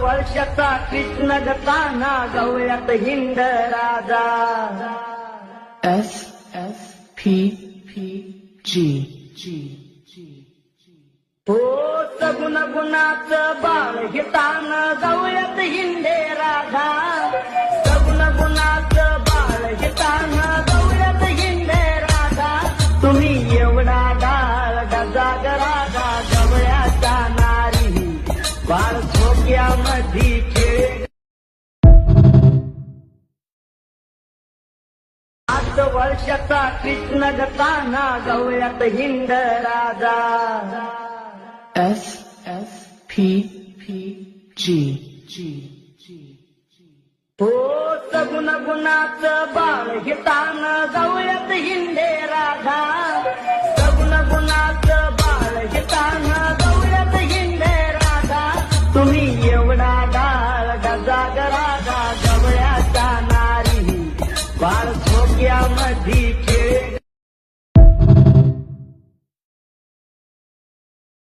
वर्षाचा कृष्ण गताना गवळ्यात हिंद राजा S S P P G G हो सगुण गुणाचं बाळ घेतान गवळ्यात हिंदे राधा सगुण गुणाचं बाळ घेतान गवळ्यात हिंदे राधा तुम्ही एवढा डाळ गजाग राधा गवळ्याचा नारी बाळ झोक्यामध्ये खेळ वर्षाचा कृष्ण गताना गवळ्यात हिंद राजा S S P P G G हो सगुण गुणाचं बाळ घेतान गवळ्यात हिंदे राधा सगुण गुणाचं बाळ घेतान गवळ्यात हिंदे राधा तुम्ही एवढा डाळ गजाग राधा गवळ्याचा नारी बाळ झोक्यामध्ये खेळ